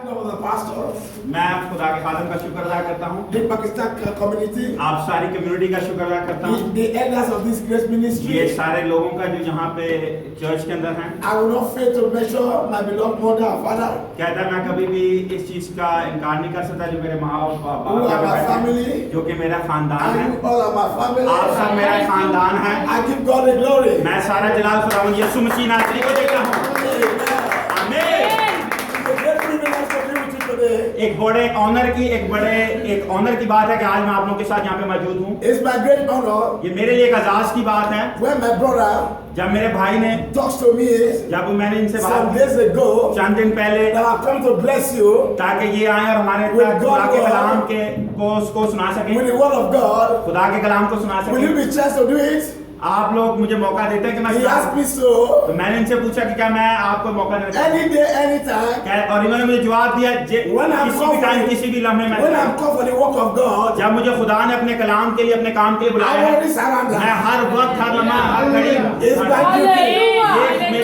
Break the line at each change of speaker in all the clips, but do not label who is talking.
God of the pastor,
मैं खुदा के खादम का शुक्र अदा करता हूँ।
the Pakistan community,
आप सारी कम्युनिटी का शुक्र अदा करता हूँ।
the elders of this grace
ये
ministry.
सारे लोगों का जो यहाँ पे चर्च के अंदर हैं।
I will not fail to measure my beloved mother and father,
कहता है मैं कभी भी इस चीज का इनकार नहीं कर सकता जो मेरे माँ और
who are my
बाप
family,
जो कि मेरा खानदान है।
and you all are my family.
आप सब मेरा खानदान है।
I give God the glory.
मैं सारा जलाल खुदावंद यीशु मसीह नासरी को देता हूँ। आमीन।
It's a great privilege to be with you today.
एक ऑनर की बात है कि आज मैं आप लोगों के साथ यहाँ पे मौजूद हूँ।
It's my great honor
ये मेरे लिए एक एजाज की बात है
when my brother
जब मेरे भाई ने
talks to me
जब मैंने इनसे बात
some
की
days ago
चंद दिन पहले
that I've come to bless you
ताकि ये आए और हमारे
With
तक
God
खुदा के
word.
कलाम को सुना सके,
with the word of God.
खुदा के कलाम को सुना
Will you
सके।
be chance to do it?
आप लोग मुझे मौका देते हैं कि मैं
He
सुना
asked me
सकूं।
so.
तो मैंने इनसे पूछा कि क्या मैं आपको मौका देना चाहता
Any day, anytime.
हूं? और इन्होंने मुझे जवाब दिया
When I'm
किसी भी टाइम
comfortable-
किसी भी लम्हे में
When I'm called for the work of God,
जब मुझे खुदा ने अपने कलाम के लिए अपने काम के लिए
I
बुलाया है,
already surrender.
मैं हर वक्त हर लम्हा हर
It's
घड़ी
by duty.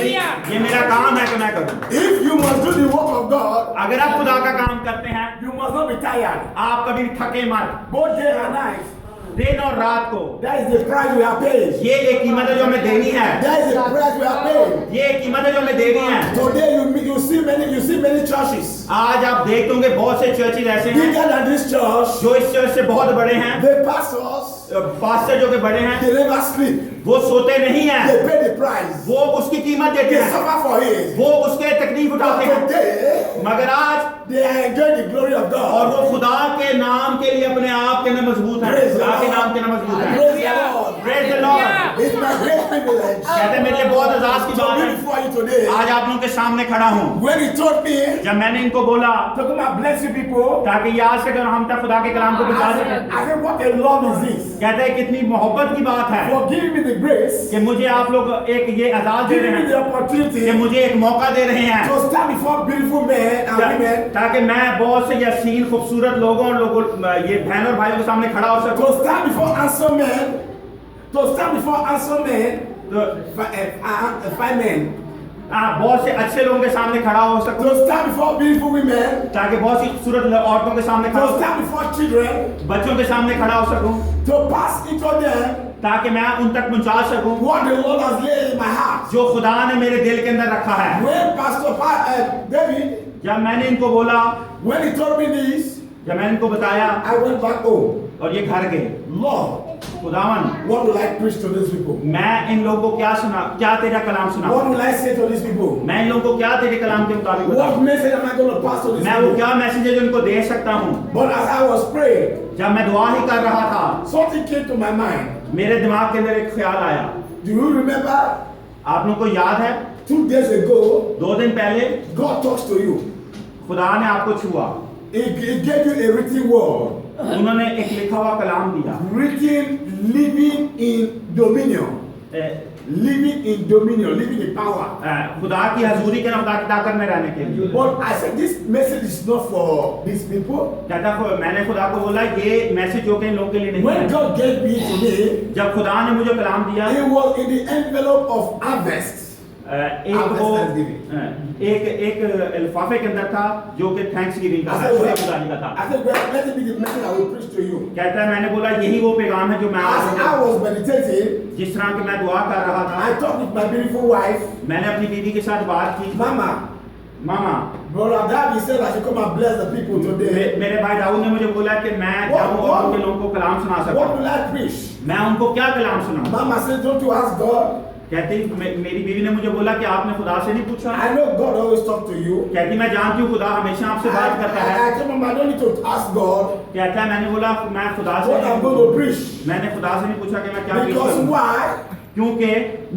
ये मेरा काम है कि मैं करूं।
If you must do the work of God,
अगर आप खुदा का काम करते हैं
you must not be tired.
आप कभी थके मत,
Both day and night.
दिन और रात को।
That is the price we are paying.
ये एक कीमत है जो हमें देनी है।
That is the price we are paying.
ये एक कीमत है जो हमें देनी है।
Today you see many churches
आज आप देखते होंगे बहुत से चर्चेज ऐसे हैं
bigger than this church.
जो इस चर्च से बहुत बड़े हैं।
The pastors
पास्टर जो कि बड़े हैं
they never sleep.
वो सोते नहीं हैं,
They pay the price.
वो उसकी कीमत देते
They
हैं,
suffer for it.
वो उसके तकलीफ उठाते
But
हैं।
today
मगर आज
they are enjoying the glory of
और
God.
वो खुदा के नाम के लिए अपने आप के अंदर मजबूत है,
Praise the
खुदा के
Lord.
नाम के अंदर मजबूत है।
Praise the Lord.
Praise the Lord।
It's my great privilege
कहते हैं मेरे लिए बहुत एजाज की
to
बात
be
है
before you today.
आज आप लोगों के सामने खड़ा हूँ।
When he told me
जब मैंने इनको बोला
to come and bless you people,
ताकि ये आज से अगर हम तक खुदा के कलाम को पहुंचा सकें,
I said, what a love is this?
कहते हैं कितनी मोहब्बत की बात है
For giving me the grace,
कि मुझे आप लोग एक ये एजाज दे
giving
रहे
me the
हैं कि
opportunity
मुझे एक मौका दे रहे हैं
to stand before beautiful men and women,
ताकि मैं बहुत से यसीन खूबसूरत लोगों और लोगों ये बहन और भाइयों के सामने खड़ा हो सकूं।
to stand before handsome men,
तो
five men,
बहुत से अच्छे लोगों के सामने खड़ा हो सकूं,
to stand before beautiful women,
ताकि बहुत सी खूबसूरत औरतों के सामने खड़ा
to
हो
stand before children,
सकूं, बच्चों के सामने खड़ा हो सकूं,
to pass into them
ताकि मैं उन तक पहुंचा सकूं
what the Lord has laid in my heart.
जो खुदा ने मेरे दिल के अंदर रखा है।
When Pastor David,
जब मैंने इनको बोला,
when he told me this,
जब मैंने इनको बताया
I went back home.
और ये घर गए,
Lord,
खुदावन
what will I preach to these people?
मैं इन लोगों को क्या तेरा कलाम सुना,
What will I say to these people?
मैं इन लोगों को क्या तेरे कलाम के मुताबिक
What
बताऊं,
message am I going to pass to these
मैं वो
people?
क्या मैसेज है जो इनको दे सकता हूँ।
But as I was praying,
जब मैं दुआ ही कर रहा था
something came to my mind.
मेरे दिमाग के अंदर एक ख्याल आया।
Do you remember
आप लोगों को याद है
2 days ago,
2 दिन पहले
God talks to you.
खुदा ने आपको छुआ,
He gave you a written word.
उन्होंने एक लिखा हुआ कलाम दिया।
Written, living in dominion. Living in dominion, living in power.
खुदा की हजूरी के खुदा की ताकत में रहने के लिए।
But I said this message is not for these people.
कहता मैंने खुदा को बोला ये मैसेज जो कि इन लोगों के लिए नहीं
When
है।
God gave me today,
जब खुदा ने मुझे कलाम दिया,
it was in the envelope of harvest.
एक लिफाफे के अंदर था जो कि थैंक्स गिविंग का था, शुक्र गुजारी का था।
I said, well, let it be the message I will preach to you.
कहता है मैंने बोला यही वो पैगाम है जो मैं
As I was meditating,
जिस तरह कि मैं दुआ कर रहा था,
I talked with my beautiful wife,
मैंने अपनी बीवी के साथ बात की।
Mama.
Mama,
Brother David said I should come and bless the people today.
मेरे भाई दाऊद ने मुझे बोला कि मैं जाऊं और उनके लोगों को कलाम सुना
What
सकूं।
will I preach?
मैं उनको क्या कलाम सुनाऊं?
Mama said, don't you ask God?
कहती मेरी बीवी ने मुझे बोला कि आपने खुदा से नहीं पूछा?
I know God always talk to you.
कहती मैं जानती हूँ खुदा हमेशा आपसे बात करता है।
I told Mama, I don't need to ask God
कहता है मैंने बोला मैं खुदा से
what I'm going to preach.
मैंने खुदा से नहीं पूछा कि मैं क्या प्रीच
Because
करूं।
why?
क्योंकि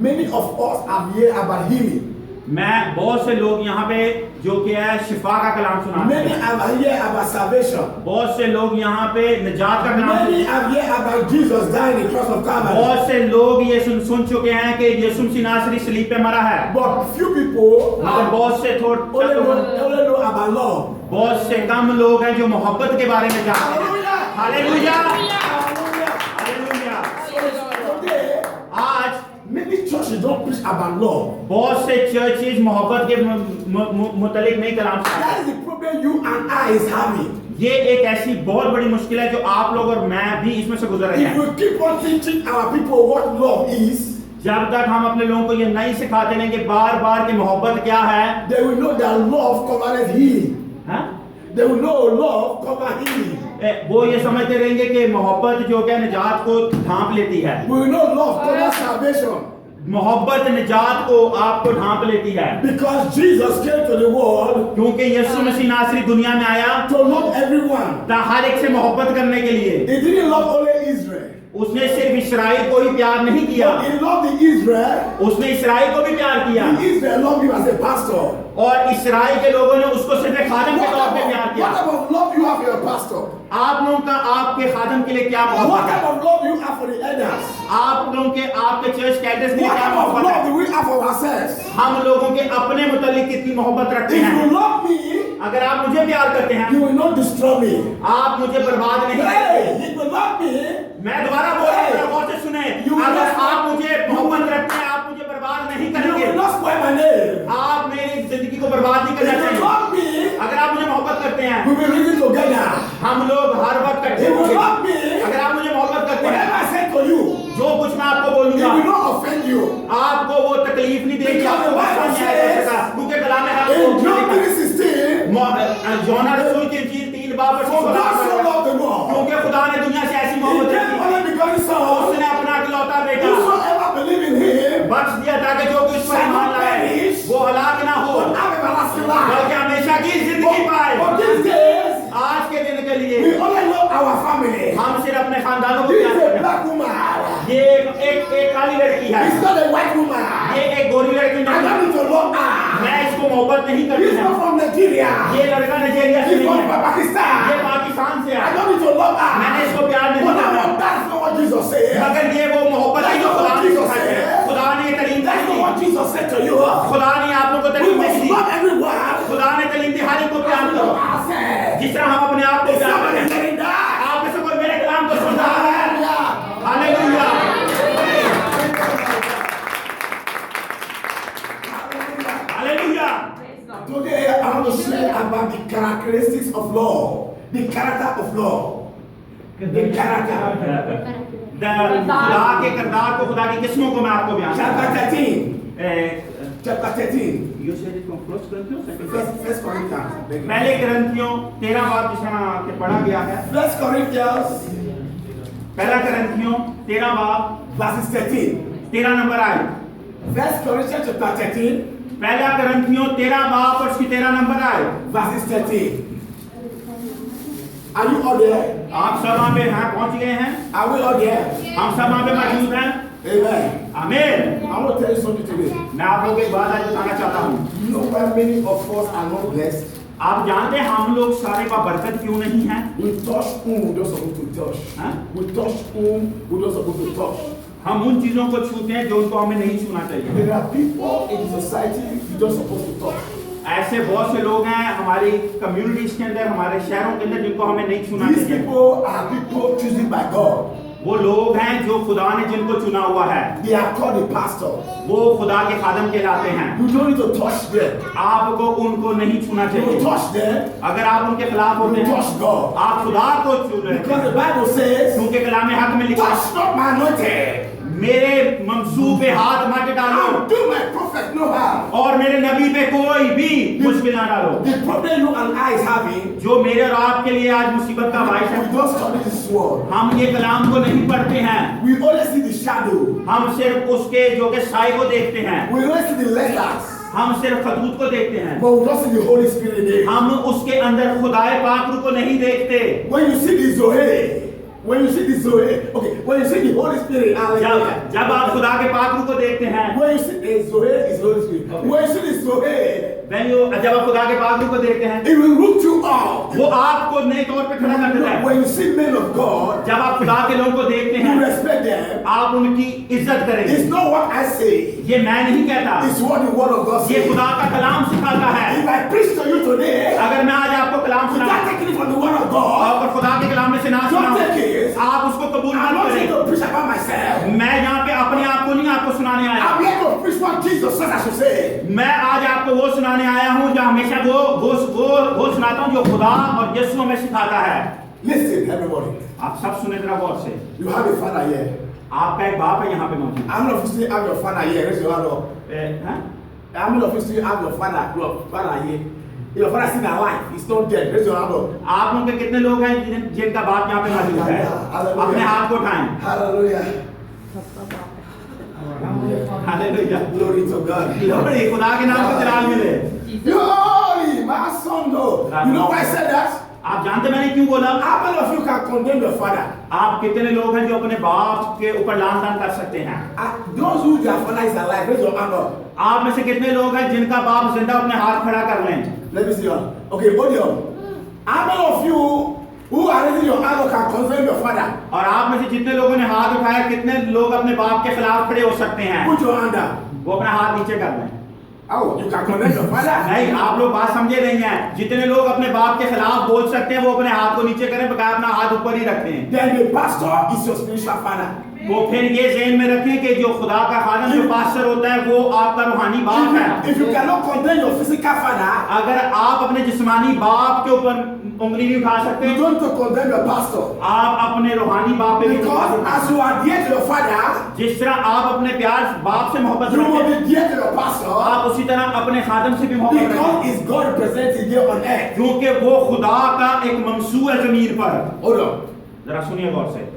Many of us are here about healing.
मैं बहुत से लोग यहाँ पे जो कि है शिफा का कलाम सुनाते
Many
हैं,
are here about salvation.
बहुत से लोग यहाँ पे निजात का कलाम
Many
सुनाते हैं,
are here about Jesus dying on the cross of Calvary.
बहुत से लोग ये सुन चुके हैं कि यीशु मसीह नासरी सलीब पे मरा है,
But few people
मगर बहुत से
only know about love.
बहुत से कम लोग हैं जो मोहब्बत के बारे में जानते हैं।
Hallelujah.
Hallelujah,
Hallelujah.
Hallelujah.
Today,
आज
many churches don't preach about love.
बहुत से चर्चेज मोहब्बत के मुतलिक नहीं कलाम
That
सुनाते।
is the problem problem you and I is having.
ये एक ऐसी बहुत बड़ी मुश्किल है जो आप लोग और मैं भी इसमें से गुजर रहे
If
हैं।
we keep on teaching our people what love is,
जब तक हम अपने लोगों को ये नहीं सिखाते रहेंगे बार बार कि मोहब्बत क्या है,
they will know that love covers healing.
हाँ?
They will know love covers healing.
वो ये समझते रहेंगे कि मोहब्बत जो क्या निजात को ढांप लेती है।
We will know love covers salvation.
मोहब्बत निजात को आपको ढांप लेती है,
Because Jesus came to the world
क्योंकि यीशु मसीह नासरी दुनिया में आया
to love everyone.
हर एक से मोहब्बत करने के लिए।
He didn't love only Israel.
उसने सिर्फ इस्राएल को ही प्यार नहीं किया,
He loved the Israel.
उसने इस्राएल को भी प्यार किया,
The Israel loved him as a pastor.
और इस्राएल के लोगों ने उसको सिर्फ एक खादम के तौर पे प्यार
What
किया।
about love you have for your pastor?
आप लोगों का आपके खादम के लिए क्या
What
मोहब्बत है?
type of love you have for the elders?
आप लोगों के आपके चर्च कैडर्स के लिए
What
क्या
type of
मोहब्बत
love
है?
do we have for ourselves?
हम लोगों के अपने मुतालिक कितनी मोहब्बत रखते
If
हैं?
you love me,
अगर आप मुझे प्यार करते हैं,
you will not destroy me.
आप मुझे बर्बाद नहीं
Hey,
करेंगे।
if you love me,
मैं दोबारा बोल रहा हूं, जरा गौर से सुने। अगर आप मुझे मोहब्बत रखते हैं, आप मुझे बर्बाद नहीं
you
करेंगे।
will not spoil my name.
आप मेरी जिंदगी को बर्बाद नहीं करना
If you
चाहिए।
love me,
अगर आप मुझे मोहब्बत करते हैं,
we will reason together.
हम लोग हर वक्त
If
करते
you
होंगे।
love me,
अगर आप मुझे मोहब्बत करते हैं,
whatever I say to you,
जो कुछ मैं आपको
it
बोलूंगा
will not offend you.
आपको वो तकलीफ नहीं देगी,
Because
आपको
the Bible
गुस्सा नहीं आएगा,
says,
क्योंकि कलाम है
In John 3:16,
यौना रसूल की इंजील 3 बाब और
for God so loved the world,
क्योंकि खुदा ने दुनिया से ऐसी
He
मोहब्बत
gave
रखी,
only begotten Son,
उसने अपना इकलौता बेटा
whosoever believe in Him
बख्श दिया ताकि जो कुछ पर ईमान लाए वो हलाक ना हो
will have everlasting life.
बल्कि हमेशा की जिंदगी पाए।
For these days,
आज के दिन के लिए
we only love our family.
हम सिर्फ अपने खानदानों को
This
प्यार
is a
करते हैं।
black woman.
ये एक काली लड़की है,
It's not a white woman.
ये एक गोरी लड़की
I
नहीं है।
don't need to love her.
मैं इसको मोहब्बत नहीं करती
He's
है।
not from Nigeria.
ये लड़का नाइजीरिया से
He's
नहीं
from
है, ये
Pakistan.
पाकिस्तान से
I
है।
don't need to love
मैंने
her.
इसको प्यार नहीं
But
करना,
that's not what Jesus said.
मगर ये वो मोहब्बत है जो खुदा ने सिखाई है। खुदा ने ये तालीम
That's not
the,
what Jesus said to you.
खुदा ने आप लोगों को
We
तालीम
must
दी,
love everyone.
खुदा ने तालीम दी हर एक को प्यार
We
करो
love ourselves.
जिस तरह हम अपने आप को
If
प्यार
somebody
करें।
is getting that,
आप में से कोई मेरे कलाम को सुन रहा है?
hallelujah.
Hallelujah. Hallelujah.
Today I want to share about the characteristics of love. The character of love. The character.
खुदा के किरदार को, खुदा की किस्मों को मैं आपको बयान
Chapter 13.
करूं।
Chapter 13.
You said it from First Corinthians?
First Corinthians.
पहले ग्रंथियों 13 बाब जिस तरह के पढ़ा गया है।
First Corinthians
पहला ग्रंथियों 13 बाब
verses 13.
13 नंबर आए।
First Corinthians chapter 13
पहला ग्रंथियों 13 बाब और उसकी 13 नंबर आए।
verses 13. Are you all there?
आप सब वहां पे हैं, पहुंच गए हैं?
Are we all there?
हम सब वहां पे मौजूद हैं?
Amen.
आमीन।
I want to tell you something today.
मैं आप लोगों को एक बात आज बताना चाहता हूँ।
You know why many of us are not blessed?
आप जानते हैं हम लोग सारे का बरकत क्यों नहीं है?
We touch whom we don't supposed to touch.
Huh?
We touch whom we don't supposed to touch.
हम उन चीजों को छूते हैं जो उनको हमें नहीं छूना चाहिए।
There are people in society you don't supposed to touch.
ऐसे बहुत से लोग हैं हमारी कम्युनिटीज के अंदर, हमारे शहरों के अंदर जिनको हमें नहीं छूना
These
चाहिए।
people are people chosen by God.
वो लोग हैं जो खुदा ने जिनको चुना हुआ है,
They are called the pastor.
वो खुदा के खादम कहलाते हैं।
You don't need to touch them.
आपको उनको नहीं छूना
You
चाहिए।
touch them,
अगर आप उनके खिलाफ होते
you
हैं,
touch God.
आप खुदा को छू रहे हैं,
Because the Bible says,
क्योंकि कलाम हक में लिखा है,
touch not my anointed.
मेरे ममसूब पे हाथ मत डालो
And do my prophet no harm.
और मेरे नबी पे कोई भी मुश्किल ना डालो।
The problem you and I is having,
जो मेरे और आपके लिए आज मुसीबत का बाइस है,
we don't study this word.
हम ये कलाम को नहीं पढ़ते हैं,
We only see the shadow.
हम सिर्फ उसके जो के साए को देखते हैं,
We only see the letters.
हम सिर्फ खतूत को देखते हैं,
But we don't see the Holy Spirit in it.
हम उसके अंदर खुदाए पाक रूह को नहीं देखते।
When you see the Zoe, when you see the Zoe, okay, when you see the Holy Spirit, hallelujah.
जब आप खुदा के पाक रूह को देखते हैं,
When you see the Zoe, is Holy Spirit. When you see the Zoe,
जब आप खुदा के पाक रूह को देखते हैं,
it will root you out.
वो आपको नए तौर पे खड़ा कर देता है।
When you see men of God,
जब आप खुदा के लोगों को देखते
you
हैं,
respect them.
आप उनकी इज्जत करेंगे।
It's not what I say.
ये मैं नहीं कहता,
It's what the Word of God
ये
says.
खुदा का कलाम सिखाता है।
If I preach to you today,
अगर मैं आज आपको कलाम सुना
without taking it from the Word of God,
और खुदा के कलाम में से ना
don't
सुना,
take it.
आप उसको कबूल
I'm
मत
not here
करें।
to preach about myself.
मैं यहाँ पे अपने आप को नहीं आपको सुनाने आया,
I'm here to preach which one Jesus said I should say.
मैं आज आपको वो सुनाने आया हूँ जो हमेशा वो सुनाता हूँ जो खुदा और यीशु हमें सिखाता है।
Listen, everybody.
आप सब सुने जरा गौर से।
You have a father here.
आपका एक बाप है यहाँ पे मौजूद।
How many of you still have your father here? Raise your hand up.
हैं?
How many of you still have your father here? Your father is still alive. He's not dead. Raise your hand up.
आप लोग के कितने लोग हैं जिनका बाप यहाँ पे मौजूद है? अपने हाथ को उठाएं।
Hallelujah.
Hallelujah.
Glory to God.
लोरी खुदा के नाम को जलाल मिले।
Glory, my son. You know why I said that?
आप जानते मैंने क्यों बोला?
How many of you can condemn your father?
आप कितने लोग हैं जो अपने बाप के ऊपर लान तान कर सकते हैं?
Those who their father is alive, raise your hand up.
आप में से कितने लोग हैं जिनका बाप जिंदा अपने हाथ खड़ा कर लें?
Let me see you. Okay, hold on. How many of you who are raising your hand up can condemn your father?
और आप में से जितने लोगों ने हाथ उठाया कितने लोग अपने बाप के खिलाफ खड़े हो सकते हैं?
Put your hand up.
वो अपना हाथ नीचे कर लें।
Oh, you can condemn your father?
नहीं, आप लोग बात समझे नहीं हैं। जितने लोग अपने बाप के खिलाफ बोल सकते हैं वो अपने हाथ को नीचे करें, बकाया अपना हाथ ऊपर ही रखते हैं।
Then the pastor is your spiritual father.
वो फिर ये ज़हन में रखें कि जो खुदा का खादम जो पास्टर होता है वो आपका रूहानी बाप है।
If you cannot condemn your physical father,
अगर आप अपने जिस्मानी बाप के ऊपर उंगली नहीं उठा सकते,
you don't to condemn your pastor.
आप अपने रूहानी बाप पे भी
Because as you are dear to your father,
जिस तरह आप अपने प्यार बाप से मोहब्बत
you
रखते
will
हैं,
be dear to your pastor.
आप उसी तरह अपने खादम से भी मोहब्बत रखते
Because
हैं,
it's God representing here on earth.
क्योंकि वो खुदा का एक ममसू है जमीन पर।
Hold on.
जरा सुनिए गौर से।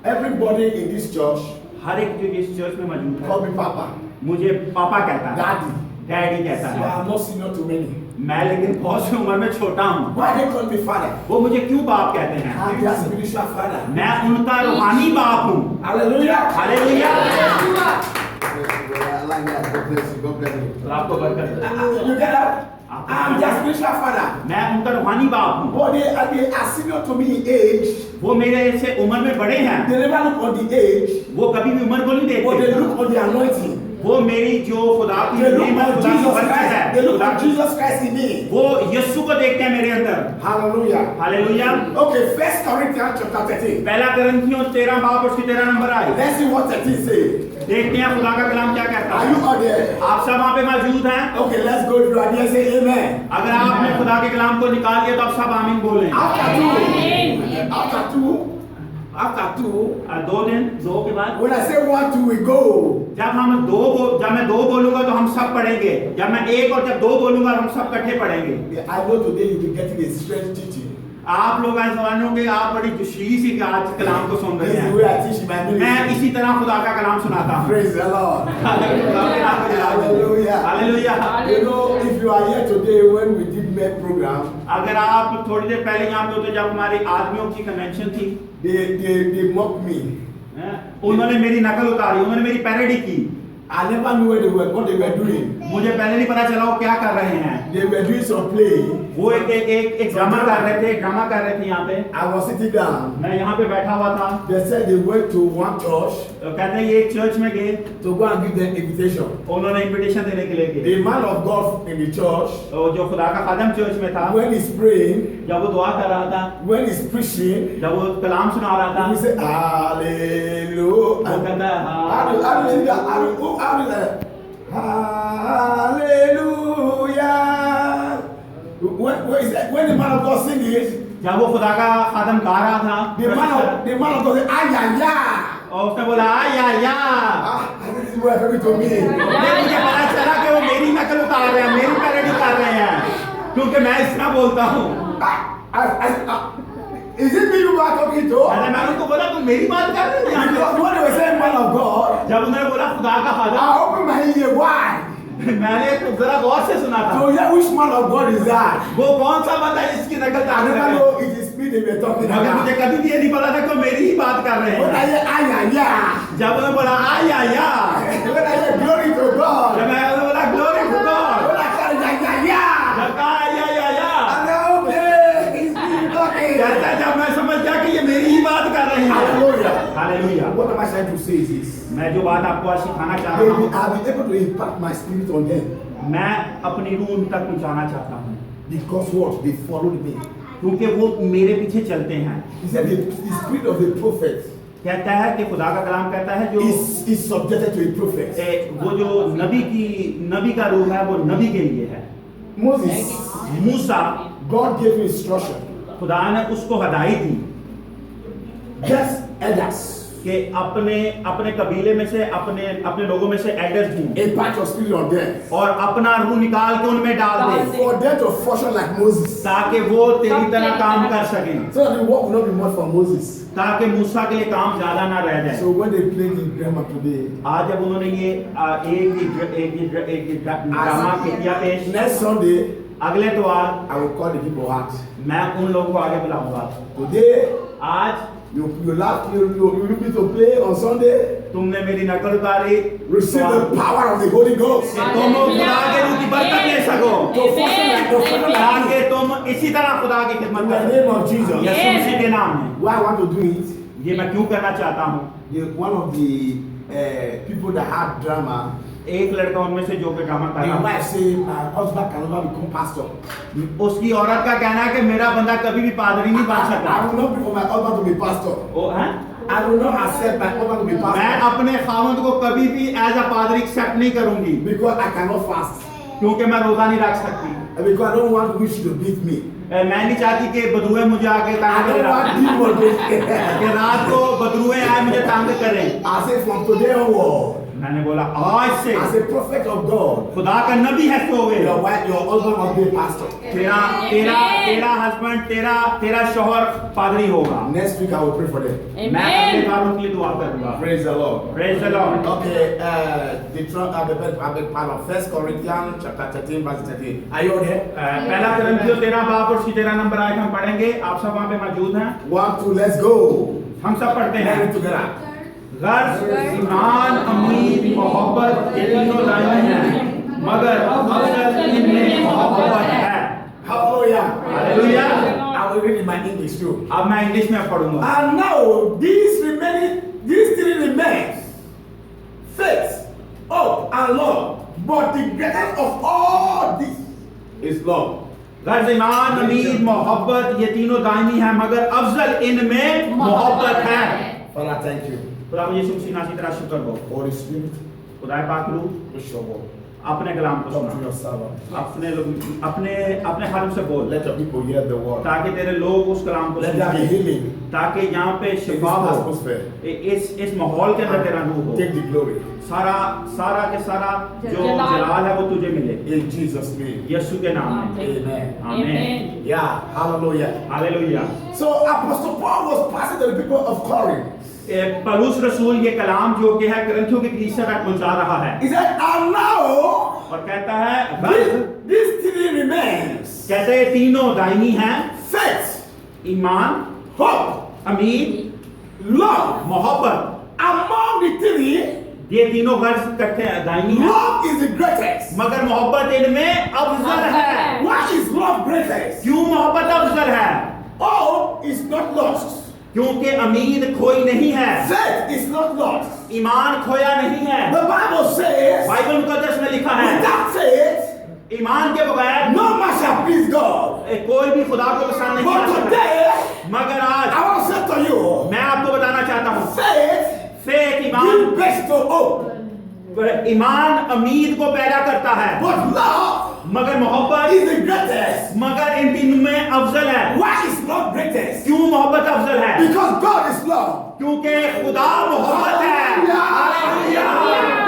Everybody in this church
हर एक जो इस चर्च में मौजूद है
call me Papa,
मुझे पापा कहता है,
Daddy.
डैडी कहता
So
है।
I'm not senior to many.
मैं लेकिन बहुत सी उम्र में छोटा हूँ।
Why they call me Father?
वो मुझे क्यों बाप कहते हैं?
I'm their spiritual father.
मैं उनका रूहानी बाप हूँ।
Hallelujah.
Hallelujah.
I like that. God bless you. God bless you.
तो आपको बरकत हो।
You get that? I'm their spiritual father.
मैं उनका रूहानी बाप हूँ।
But they are senior to me in age.
वो मेरे से उम्र में बड़े हैं।
They never look on the age,
वो कभी भी उम्र को नहीं
but they
देखते।
look on the anointing.
वो मेरी जो खुदा की
They look
नेमत
on
खुदा की
Jesus
बरकत
Christ.
है,
They look
खुदा
on
की-
Jesus Christ in me.
वो यीशु को देखते हैं मेरे अंदर।
Hallelujah.
Hallelujah.
Okay, 1 Corinthians chapter 13.
पहला करंथियों 13 बाब उसकी 13 नंबर आए।
Let's see what 13 says.
देखते हैं खुदा का कलाम क्या कहता
Are
है।
you out there?
आप सब वहाँ पे मौजूद हैं।
Okay, let's go to and say amen.
अगर आपने खुदा के कलाम को निकाल दिया तो आप सब आमीन बोलें।
After two,
दो दिन, दो के बाद
when I say 1, 2, we go.
जब मैं दो बोलूंगा तो हम सब पढ़ेंगे। जब मैं एक और जब दो बोलूंगा हम सब इकट्ठे पढ़ेंगे।
I know today you'll be getting a strange teaching.
आप लोग आज समझ होंगे आप बड़ी खुशी से आज कलाम को सुन
This
रहे
is the
हैं।
way I teach my
मैं
ministry.
इसी तरह खुदा का कलाम सुनाता हूँ।
Praise the Lord.
Hallelujah. Hallelujah.
You know, if you are here today when we did MED program,
अगर आप थोड़ी देर पहले यहाँ पे होते जब हमारी आदमियों की कन्वेंशन थी,
they mocked me.
उन्होंने मेरी नकल उतारी, उन्होंने मेरी पैरोडी की।
I never knew what they were doing.
मुझे पहले नहीं पता चला वो क्या कर रहे हैं।
They were doing some play.
वो एक ड्रामा कर रहे थे यहाँ पे।
I was sitting down.
मैं यहाँ पे बैठा हुआ था।
They said they went to one church
तो कहते हैं ये एक चर्च में गए,
to go and give them invitation.
उन्होंने इनविटेशन देने के लिए गए।
The man of God in the church,
तो जो खुदा का खादम चर्च में था,
when he's praying,
जब वो दुआ कर रहा था,
when he's preaching,
जब वो कलाम सुना रहा था,
he say hallelujah.
वो कहता है
How do you sing that? How do you that? Hallelujah. When the man of God sing it,
जब वो खुदा का खादम गा रहा था,
the man of God say ay ay ay.
और उसने बोला या
This is what happened to me.
मुझे पता चला कि वो मेरी नकल उतार रहे हैं, मेरी पैरोडी कर रहे हैं, क्योंकि मैं इस तरह बोलता हूँ।
Is it me you are talking to?
मैं उनको बोला तुम मेरी बात कर रहे हैं।
Because when they were saying man of God,
जब उन्होंने बोला खुदा का खादम,
I opened my ear wide.
मैंने जरा गौर से सुना था।
So yeah, which man of God is that?
वो कौन सा बंदा है जिसकी नकल
I
उतार
never
रहे हैं?
know it is me they were talking
मगर
about.
मुझे कभी भी ये नहीं पता था कि वो मेरी ही बात कर रहे
When
हैं।
I hear ay ay ay,
जब उन्होंने बोला या
when I hear glory to God,
जब मैं उन्होंने बोला glory to God,
when I hear ya,
जब कहा या
I know okay, he's me talking.
कहता है जब मैं समझ गया कि ये मेरी ही बात कर रहे हैं।
Hallelujah.
Hallelujah.
What am I trying to say is this?
मैं जो बात आपको आज सिखाना चाह रहा हूँ,
I'll be able to impact my spirit on them
मैं अपनी रूह उन तक पहुँचाना चाहता हूँ,
because what? They followed me.
क्योंकि वो मेरे पीछे चलते हैं।
He said the spirit of the prophet
कहता है कि खुदा का कलाम कहता है जो
is subjected to a prophet.
वो जो नबी का रूह है वो नबी के लिए है।
Moses,
मूसा,
God gave him instruction.
खुदा ने उसको हदायत दी
Just elders,
कि अपने कबीले में से अपने लोगों में से एल्डर्स ढूंढ
a patch of spirit on them,
और अपना रूह निकाल के उनमें डाल दे
for them to function like Moses.
ताकि वो तेरी तरह काम कर सकें,
So that the work will not be much for Moses.
ताकि मूसा के लिए काम ज्यादा ना रह जाए।
So when they played in grammar today,
आज जब उन्होंने ये एक ड्रामा किया पेश,
next Sunday,
अगले त्योहार
I will call the people out.
मैं उन लोगों को आगे बुलाऊंगा।
Today,
आज
you laugh, you need to play on Sunday.
तुमने मेरी नकल उतारी,
Receive the power of the Holy Ghost.
कि तुम खुदा के रूह की बरकत ले सको,
To function like
ताकि तुम इसी तरह खुदा की खिदमत
in
कर
the
सको।
name of Jesus.
यीशु मसीह के नाम में
Why I want to do it?
ये मैं क्यों करना चाहता हूँ।
One of the people that had drama,
एक लड़का उनमें से जो कि ड्रामा कर
the
रहा
wife say, my husband can never become pastor.
है, उसकी औरत का कहना है कि मेरा बंदा कभी भी पादरी नहीं बन सकता।
I will not be for my husband to be pastor.
वो है,
I will not accept my husband to be
मैं
pastor
अपने खावंद को कभी भी एज अ पादरी एक्सेप्ट नहीं करूंगी,
because I cannot fast.
क्योंकि मैं रोजा नहीं रख सकती।
And because I don't want wish to beat me.
मैं नहीं चाहती कि बदरुए मुझे आके
I
तंग
don't want
करें,
demon to
कि रात को बदरुए आए मुझे तंग करें।
I say from today onward,
मैंने बोला आज से
as a prophet of God,
खुदा का नबी है तो गए,
your wife, your husband must be a pastor.
तेरा हस्बैंड तेरा शौहर पादरी होगा।
Next week I will pray for them.
मैं अगले बार उनके लिए दुआ करूंगा।
Praise the Lord.
Praise the Lord।
Okay, the part of 1 Corinthians chapter 13 verse 13. Are you all there?
पहला कुरिन्थियों 13 बाब और 13 नंबर आज हम पढ़ेंगे। आप सब वहाँ पे मौजूद हैं?
1, 2, let's go.
हम सब पढ़ते
Learn
हैं।
it together.
गर्ज, ईमान, उम्मीद, मोहब्बत ये तीनों लाइन हैं, मगर असल इनमें मोहब्बत है।
Hallelujah.
Hallelujah.
I will read in my English too.
अब मैं इंग्लिश में पढ़ूंगा।
And now these three remain: faith, hope, and love. But the greatest of all this is love.
गर्ज, ईमान, उम्मीद, मोहब्बत ये तीनों दायमी हैं, मगर अफजल इनमें मोहब्बत है।
Father, thank you.
खुदा यीशु मसीह नासी तेरा शुक्र हो।
Holy Spirit,
खुदा पाक रूह
push your word.
अपने कलाम को
Talk to
सुना,
your servant.
अपने हाथ से बोल,
Let your people hear the word.
ताकि तेरे लोग उस कलाम को
Let there be
सुने,
healing
ताकि यहाँ पे
in this
शिफा हो।
atmosphere.
इस माहौल के अंदर तेरा रूह हो।
Take the glory.
सारा के सारा जो जलाल है वो तुझे मिले,
In Jesus' name.
यीशु के नाम में।
Amen.
आमीन।
Yeah. Hallelujah.
Hallelujah.
So Apostle Paul was passing to the people of Corinth.
पौलुस रसूल ये कलाम जो कि है कुरिन्थियों की कलीसिया तक पहुंचा रहा है
He said, and now
और कहता है
these three remains:
कहते हैं तीनों दायमी हैं,
faith,
ईमान,
hope,
उम्मीद,
love.
मोहब्बत।
Among the three,
ये तीनों गर्ज इकट्ठे दायमी हैं,
love is the greatest.
मगर मोहब्बत इनमें अफजल है।
Why is love greatest?
क्यों मोहब्बत अफजल है?
Hope is not lost.
क्योंकि उम्मीद खोई नहीं है,
Faith is not lost.
ईमान खोया नहीं है।
The Bible says,
बाइबल मुकद्दस में लिखा है
without faith,
ईमान के बगैर
no man shall please God.
कोई भी खुदा को पसंद नहीं
But
कर सकता।
today,
मगर आज
I want to say to you,
मैं आपको बताना चाहता हूँ,
faith
Iman
gives birth to hope.
ईमान उम्मीद को पैदा करता है,
But love
मगर मोहब्बत
is the greatest.
मगर इन तीनों में अफजल है।
Why is love greatest?
क्यों मोहब्बत अफजल है?
Because God is love.
क्योंकि खुदा मोहब्बत है।
Hallelujah.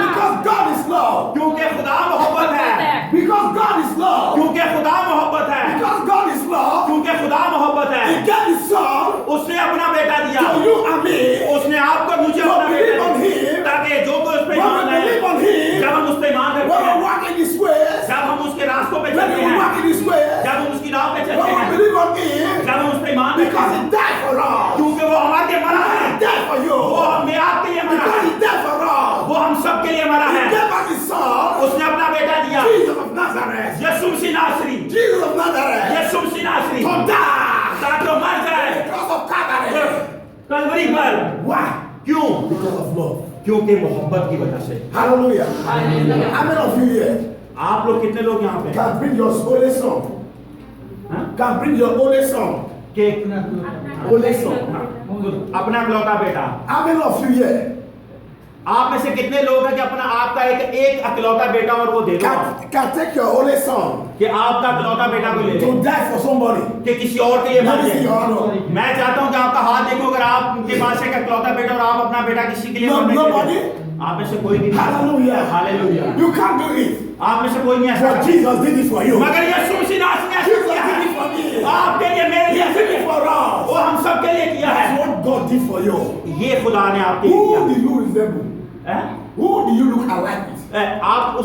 Because God is love.
क्योंकि खुदा मोहब्बत है।
Because God is love.
क्योंकि खुदा मोहब्बत है।
Because God is love.
क्योंकि खुदा मोहब्बत
He
है।
gave His Son
उसने अपना बेटा दिया,
to you and me.
उसने आपको मुझे
So
अपना
believe
बेटा
on
दिया,
Him.
ताकि जो कोई उस पे
When
ईमान
we believe
है,
on Him,
जब हम उस पे ईमान
when
करते
we
हैं,
walk in His ways,
जब हम उसके रास्तों पे
when
चलते
we
हैं,
walk in His ways,
जब हम उसकी राह पे
when
चलते
we
हैं,
believe on Him,
जब हम उस पे ईमान करते
because
हैं,
He died for us.
क्योंकि वो हमारे लिए मरा है,
He died for you.
वो हमें आपके लिए मरा
Because
है,
He died for us.
वो हम सब के लिए मरा
He
है।
gave us His Son,
उसने अपना बेटा दिया,
Jesus of Nazareth.
यीशु मसीह नासरी,
Jesus of Nazareth.
यीशु मसीह नासरी,
To die.
ताकि वो मर जाए
Because of Calvary.
कलवरी पर।
Why?
क्यों?
Because of love.
क्योंकि मोहब्बत की वजह से।
Hallelujah. How many of you here
आप लोग कितने लोग यहाँ पे हैं?
can bring your only son?
हाँ?
Can bring your only son?
कि
Only son.
हाँ, अपना इकलौता बेटा।
How many of you here
आप में से कितने लोग हैं कि अपना आपका एक इकलौता बेटा और वो दे दो
can take your only son
कि आपका इकलौता बेटा को ले लो
to die for somebody?
कि किसी और के लिए
Let
मर
me see your
जाए।
hand.
मैं चाहता हूं कि आपका हाथ देखो, अगर आपके पास एक इकलौता बेटा और आप अपना बेटा किसी के लिए
No,
मरने के लिए
nobody?
आप में से कोई नहीं।
Hallelujah.
Hallelujah.
You can't do it.
आप में से कोई नहीं ऐसा
But
कर
Jesus did it for you.
मगर यीशु मसीह ने ऐसा
Jesus
किया
did
है।
it for me.
आपके लिए, मेरे
He
लिए,
did it for us.
वो हम सब के लिए किया
That's
है।
what God did for you.
ये खुदा ने आपके लिए
Who
किया
do you resemble?
है।
Who do you look alike with?
आप आप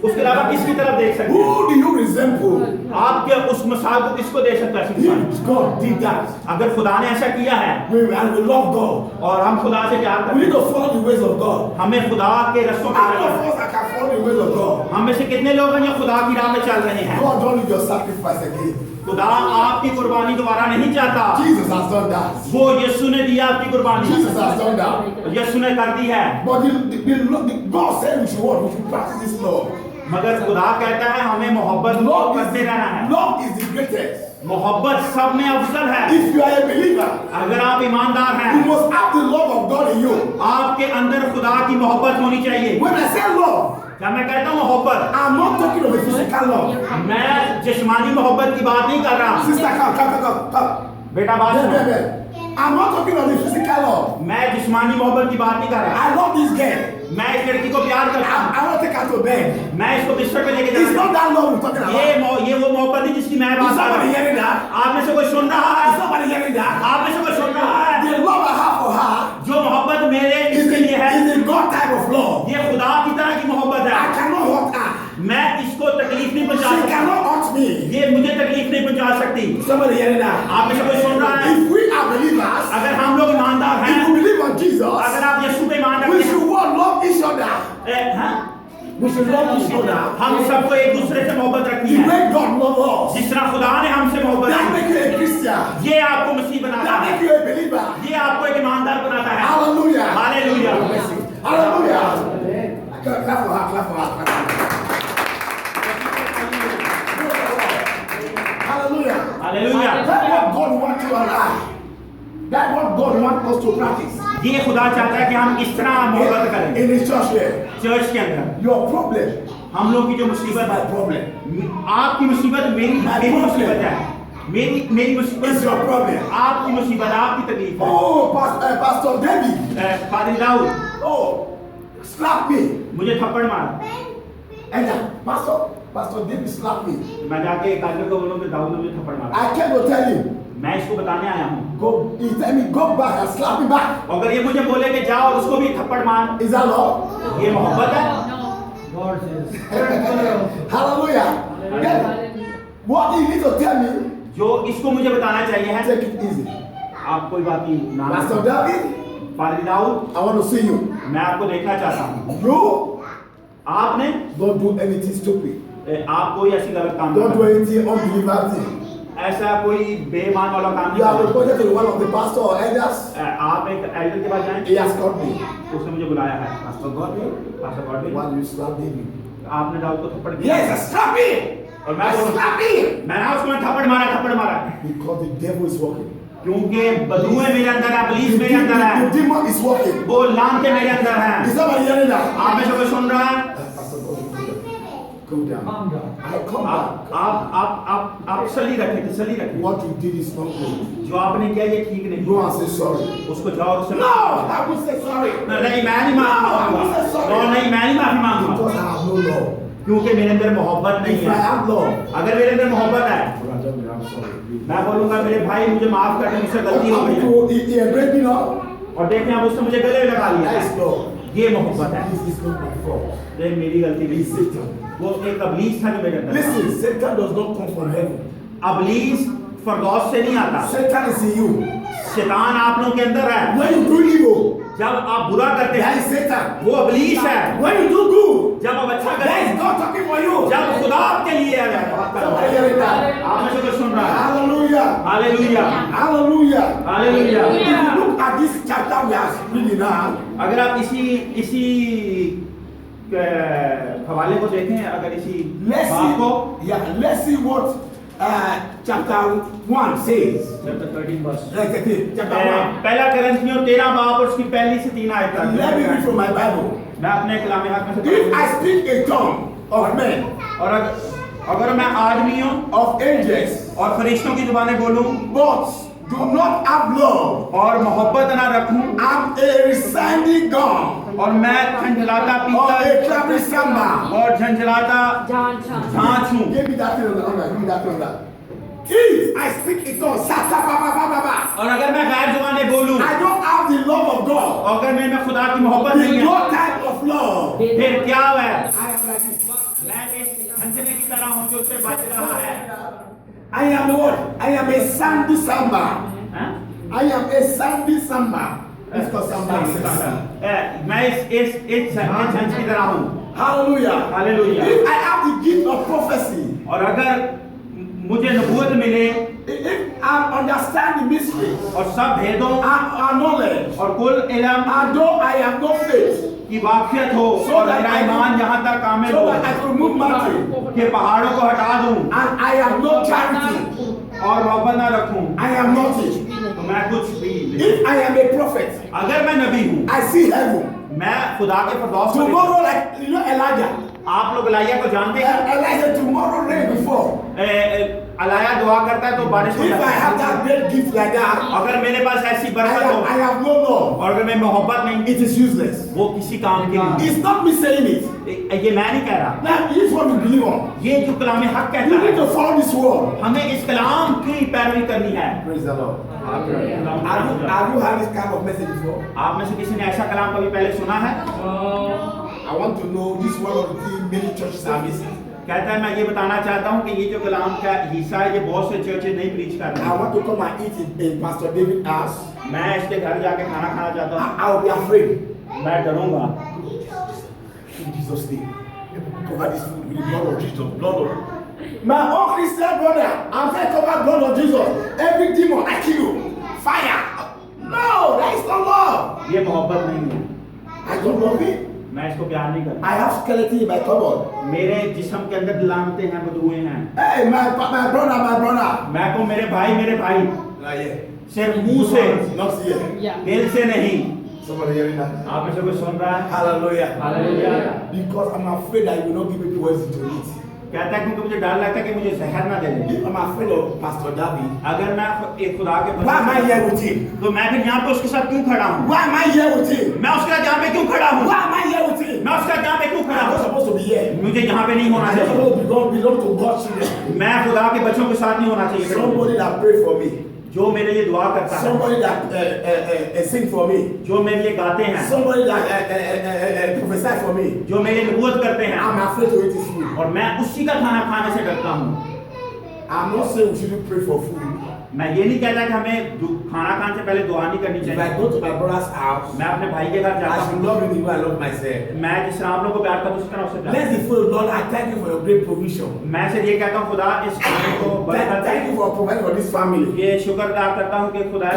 उसके अलावा किसकी तरफ देख सकते हैं?
Who do you resemble?
आपके उस मिसाल को किसको दे सकता है?
If God did that,
अगर खुदा ने ऐसा किया है
and we love God,
और हम खुदा से प्यार
we
करते
need
हैं,
to follow the ways of God.
हमें खुदा के रस्तों
How
पे
many
चलना
of
है।
us that can follow the ways of God?
हम में से कितने लोग हैं जो खुदा की राह में चल रहे हैं?
God don't need your sacrifice again.
खुदा आपकी कुर्बानी दोबारा नहीं चाहता।
Jesus has done that.
वो यीशु ने दिया आपकी कुर्बानी,
Jesus has done that.
यीशु ने कर दी है।
But God said we should what? We should practice this love.
मगर खुदा कहता है हमें मोहब्बत
Love
करते रहना है।
is the greatest.
मोहब्बत सब में अफजल है।
If you are a believer,
अगर आप ईमानदार
you
हैं,
must have the love of God in you.
आपके अंदर खुदा की मोहब्बत होनी चाहिए।
When I say love,
जब मैं कहता हूँ मोहब्बत,
I'm not talking of a physical love.
मैं जिस्मानी मोहब्बत की बात नहीं कर रहा।
Sister, come.
बेटा बात सुनो,
I'm not talking of the physical love.
मैं जिस्मानी मोहब्बत की बात नहीं कर रहा।
I love this girl.
मैं इस लड़की को प्यार करता हूँ,
I want to take her to bed.
मैं इसको बिस्तर पे लेके
It's
जाता
not that love we're talking
हूँ।
about.
ये वो मोहब्बत है जिसकी मैं
Is
बात कर रहा
somebody
हूँ।
hearing that?
आप में से कोई सुन रहा
Is
है?
somebody hearing that?
आप में से कोई सुन रहा है?
The love I have for her
जो मोहब्बत मेरे
is
इसके लिए है,
a God type of love.
ये खुदा की तरह की मोहब्बत
I
है।
cannot hurt her.
मैं इसको तकलीफ नहीं पहुंचा
She
सकता,
cannot hurt me.
ये मुझे तकलीफ नहीं पहुंचा सकती।
Somebody hearing that?
आप में से कोई सुन रहा है?
If we are believers,
अगर हम लोग ईमानदार
if
हैं,
we believe on Jesus,
अगर आप यीशु पे ईमान
we
रखते
should
हैं,
want love each other.
हाँ?
We should love each other.
हम सबको एक दूसरे से मोहब्बत रखनी
The
है,
way God loves us.
जिस तरह खुदा ने हमसे मोहब्बत
That
की।
make you a Christian.
ये आपको मसीह बनाता
That
है,
make you a believer.
ये आपको एक ईमानदार बनाता है।
Hallelujah.
Hallelujah.
Hallelujah. Clap for her. Clap for her. Hallelujah.
Hallelujah.
That's what God wants you and I. That's what God wants us to practice.
ये खुदा चाहता है कि हम इस तरह मोहब्बत करें।
In His church here.
Church के अंदर
Your problem
हम लोग की जो
is
मुसीबत
my
है,
problem.
आपकी मुसीबत मेरी मुसीबत है, मेरी मुसीबत
It's your problem.
आपकी मुसीबत, आपकी तकलीफ है।
Oh, Pastor David.
Father Daud
Oh, slap me.
मुझे थप्पड़ मारा,
And Pastor David slapped me.
मैं जाके काजल को बोलूँ कि दाऊद ने मुझे थप्पड़ मारा।
I came to tell him,
मैं इसको बताने आया हूँ,
he tell me go back and slap me back.
अगर ये मुझे बोले कि जाओ और उसको भी थप्पड़ मार,
Is that love?
ये मोहब्बत है?
Hallelujah. Then, what you need to tell me,
जो इसको मुझे बताना चाहिए है,
take it easy.
आप कोई बात नहीं ना।
Pastor David,
father Daud,
I want to see you.
मैं आपको देखना चाहता हूँ।
You
आपने
don't do anything stupid.
आप कोई ऐसी गलत काम
Don't do
नहीं
anything unbeliever thing.
करें। ऐसा कोई बेईमान वाला काम
You
नहीं
have
करें।
reported to one of the pastor or elders.
आप एक एल्डर के पास जाएं,
He has called me.
उसने मुझे बुलाया है।
Pastor Godwin,
pastor Godwin,
why do you slap David?
आपने दाऊद को थप्पड़ दिया।
Yes, I slap him.
और मैं
I
बोलूं,
slap him.
मैंने उसको थप्पड़ मारा
Because the devil is working.
क्योंकि बदुएं मेरे अंदर है, पुलिस मेरे अंदर है,
The demon is working.
वो लान के मेरे अंदर है।
Is somebody hearing that?
आप में से कोई सुन रहा है?
Pastor Godwin, go down. I come back.
आप तसल्ली रखें।
What you did is not good.
जो आपने किया ये ठीक नहीं।
Go and say sorry.
उसको जाओ और उससे
No, I will say sorry.
नहीं, मैं नहीं माफी मांगूंगा। नहीं, मैं नहीं माफी मांगूंगा,
Because I have no love.
क्योंकि मेरे अंदर मोहब्बत नहीं
If I
है।
have love,
अगर मेरे अंदर मोहब्बत है,
I'm sorry.
मैं बोलूंगा मेरे भाई मुझे माफ कर दे, मुझसे गलती हो गई है।
He embraced me now.
और देखें अब उसने मुझे गले लगा लिया
That is
है।
love.
ये मोहब्बत है।
This is not my fault.
ये मेरी गलती नहीं।
It's Satan.
वो एक अबलीस था जो मेरे अंदर था।
Listen, Satan does not come from heaven.
अबलीस Firdaus से नहीं आता,
Satan is in you.
शैतान आप लोगों के अंदर है।
When you do evil,
जब आप बुरा करते
that
हैं
is Satan.
वो अबलीस है।
When you do good,
जब आप अच्छा करते
that is
हैं,
God talking for you.
जब खुदा आपके लिए आ जाए,
Somebody hearing that?
आप में से कोई सुन रहा है?
Hallelujah.
Hallelujah,
Hallelujah.
Hallelujah.
If you look at this chapter we are reading now,
अगर आप इसी हवाले को देखें, अगर इसी
let's
बात को,
see. Yeah, let's see what chapter 1 says.
Chapter 13 verse.
Chapter 1.
पहला करंथियों 13 बाब और उसकी पहली से 3 आयत तक।
Let me read from my Bible.
मैं अपने कलाम हक में से
If I speak a tongue of men,
और अगर मैं आदमियों
of angels,
और फरिश्तों की जुबानें बोलूं
but do not have love,
और मोहब्बत ना रखूं
I'm a resounding gong
और मैं झंझलाता
or
पीतल
a clapping cymbal.
और झंझलाता झांझ हूं।
Give me that thing on that. Give me that thing on that. If I speak in tongues, sa sa ba ba ba ba ba.
और अगर मैं गैर जुबानें बोलूं
I don't have the love of God.
और अगर मैं खुदा की मोहब्बत
The
नहीं है
no type of love.
फिर क्या है?
I am like this.
मैं एक झंझने की तरह हूं जो उससे बच रहा है।
I am what? I am a sandy samba.
हैं?
I am a sandy samba. It's called samba.
मैं इस झंझ की तरह हूं।
Hallelujah.
Hallelujah.
If I have the gift of prophecy,
और अगर मुझे नबूवत मिले
if I understand the mystery
और सब भेदों
and knowledge,
और कुल इल्म
and though I have no faith,
की वाक़ियत हो और मेरा ईमान यहाँ तक कामिल
so
हो
that I can remove mountain,
कि पहाड़ों को हटा दूं
and I have no charity,
और मोहब्बत ना रखूं
I am nothing.
तो मैं कुछ भी नहीं।
If I am a prophet,
अगर मैं नबी हूँ
I see heaven.
मैं खुदा के फरदौस में
Tomorrow, like you know, Elijah.
आप लोग अलाया को जानते हैं
Elijah, tomorrow rain before.
Alaya दुआ करता है तो बारिश हो
If I
जाती
have
है।
that great gift like that,
अगर मेरे पास ऐसी बरकत हो
I have no love.
और अगर मैं मोहब्बत नहीं
It is useless.
वो किसी काम के लिए
It's not me saying it.
ये मैं नहीं कह रहा।
Now, this is what we believe on.
ये जो कलाम हक कहता
You need
है
to follow this word.
हमें इस कलाम की पैरवी करनी है।
Praise the Lord. Have you heard this kind of message before?
आप में से किसी ने ऐसा कलाम कभी पहले सुना है?
I want to know this one of the things many churches are missing.
कहता है मैं ये बताना चाहता हूँ कि ये जो कलाम का हिस्सा है ये बहुत से चर्चें नहीं प्रीच कर
I
रहे
want to come and eat in Pastor David's house.
मैं इसके घर जाके खाना खाना चाहता हूँ।
I will be afraid.
मैं डरूंगा।
In Jesus' name. Cover this food with the blood of Jesus. Blood of my own Christian brother. I'm saying cover blood of Jesus. Every demon I kill you. Fire. No, that is not love.
ये मोहब्बत नहीं है।
I don't love it.
मैं इसको प्यार नहीं करता।
I have skeleton in my cupboard.
मेरे जिस्म के अंदर लानते हैं बदबुएं हैं।
Hey, my brother.
मैं को मेरे भाई
Not here.
सिर्फ मुंह से
Not here.
दिल से नहीं।
Somebody hearing that?
आप में से कोई सुन रहा है?
Hallelujah.
Hallelujah.
Because I'm afraid that you will not give me poison to eat.
कहता है क्योंकि मुझे डर लगता है कि मुझे जहर ना दे दे।
If I'm afraid of Pastor David,
अगर मैं एक खुदा के
why am I here with him?
तो मैं फिर यहाँ पे उसके साथ क्यों खड़ा हूँ?
Why am I here with him?
मैं उसके साथ यहाँ पे क्यों खड़ा हूँ?
Why am I here with him?
मैं उसके साथ यहाँ पे क्यों खड़ा
I'm not
हूँ?
supposed to be here.
मुझे यहाँ पे नहीं होना
I'm not
चाहिए।
supposed to belong to God's children.
मैं खुदा के बच्चों के साथ नहीं होना चाहिए।
Somebody that pray for me.
जो मेरे लिए दुआ करता है,
Somebody that sing for me.
जो मेरे लिए गाते हैं,
Somebody that prophesy for me.
जो मेरे लिए नबूवत करते हैं,
I'm afraid to eat his food.
और मैं उसी का खाना खाने से डरता हूँ।
I'm not saying we shouldn't pray for food.
मैं ये नहीं कहता कि हमें खाना खाने से पहले दुआ नहीं करनी
If I
चाहिए।
go to my brother's house,
मैं अपने भाई के घर
I
जाता
should
हूँ,
love him the way I love myself.
मैं जिस तरह आप लोगों को प्यार करता हूँ उसी तरह उससे प्यार
Let's
करता
be full, Lord. I thank you for your great provision.
हूँ। मैं सिर्फ ये कहता हूँ खुदा इस खाने को बरकत दे।
Thank you for providing for this family.
ये शुक्र अदा करता हूँ कि खुदा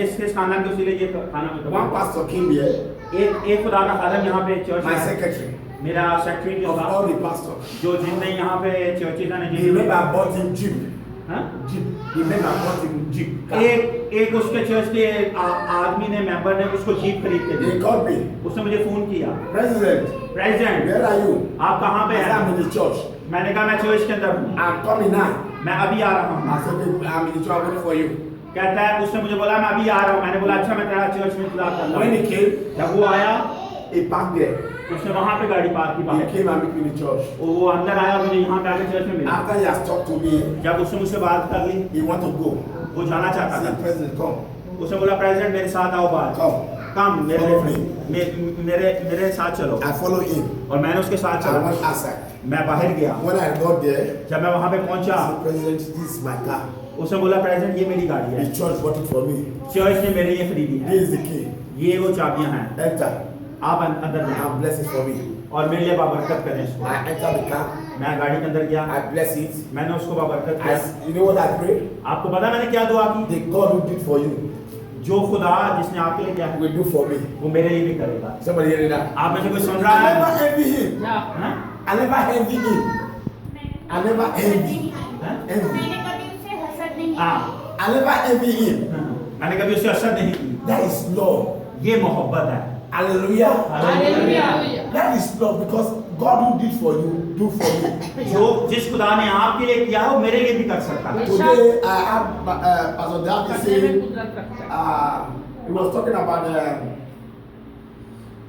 इसके खानदान के उसीले ये खाना
One
मिलता
pastor came here,
एक खुदा का खादम यहाँ पे चर्च
my
में है।
secretary
मेरा secretary
of all the pastors.
जो जिनने यहाँ पे चर्चेज ने
He remember I bought him Jeep.
हाँ?
Jeep. He remember I bought him Jeep. car.
एक उसके चर्च के आदमी ने मेंबर ने उसको जीप खरीद के दी।
He called me.
उसने मुझे फोन किया,
President,
president
where are you?
आप कहाँ पे
I said,
हैं?
I'm in the church.
मैंने कहा मैं चर्च के अंदर हूँ,
I'm coming now.
मैं अभी आ रहा हूँ।
I said, "Okay, I'm in the church. I'm waiting for you."
कहता है उसने मुझे बोला मैं अभी आ रहा हूँ। मैंने बोला अच्छा मैं तेरा चर्च में इंतजार कर रहा
When
हूँ।
he came,
जब वो आया
he parked there.
उसने वहाँ पे गाड़ी पार्क की
He
बाहर,
came and met me in the church.
वो अंदर आया और मुझे यहाँ पे आके चर्च में मिला।
After he has talked to me,
जब उसने मुझसे बात कर ली,
he want to go.
वो जाना
I
चाहता
said,
था।
President, come.
उसने बोला प्रेसिडेंट मेरे साथ आओ बाहर,
Come.
कम
Follow me.
मेरे साथ चलो।
I follow him.
और मैंने उसके साथ
I
चला।
went outside.
मैं बाहर गया।
When I got there,
जब मैं वहाँ पे
I
पहुँचा,
said, President, this is my car.
उसने बोला प्रेसिडेंट ये मेरी गाड़ी है,
The church bought it for me.
Church ने मेरे लिए खरीदी है,
Here is the key.
ये वो चाबियां हैं,
Enter.
आप अंदर जाएं
And bless it for me.
और मेरे लिए बाबरकत करें इसको।
I enter the car.
मैं गाड़ी के अंदर गया,
I bless it.
मैंने उसको बाबरकत किया।
You know what I pray?
आपको पता मैंने क्या दुआ की?
The God who did for you
जो खुदा जिसने आपके लिए किया है
will do for me.
वो मेरे लिए भी करेगा।
Somebody hearing that?
आप में से कोई सुन रहा
I
है?
never envy him.
हाँ?
I never envy him. I never envy. Envy.
मैंने कभी उससे हसद नहीं
हाँ
की।
I never envy him.
मैंने कभी उससे असर नहीं की।
That is love.
ये मोहब्बत है।
Hallelujah.
Hallelujah.
That is love because God who did for you, do for you.
जो जिस खुदा ने आपके लिए किया हो मेरे लिए भी कर सकता है।
Today I have Pastor David saying, he was talking about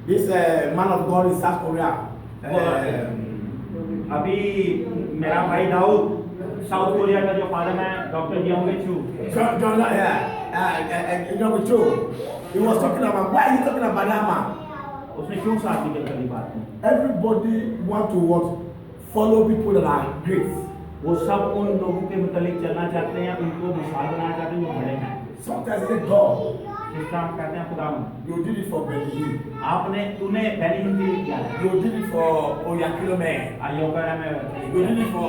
this man of God in South Korea.
अभी मेरा भाई दाऊद साउथ कोरिया का जो फादर है डॉक्टर जियोंग चू
He was talking about, why are you talking about that man?
उसने क्यों साथ निकल कर बात की?
Everybody want to what? Follow people that are great.
वो सब उन लोगों के मुतालिक चलना चाहते हैं, उनको मिसाल बनाना चाहते हैं जो बड़े हैं।
Sometimes they say, God,
जिस तरह हम कहते हैं खुदा
you did it for Benny.
तूने बेनिहिन के लिए किया है।
You did it for Oyakilome.
आयोकर में
You did it for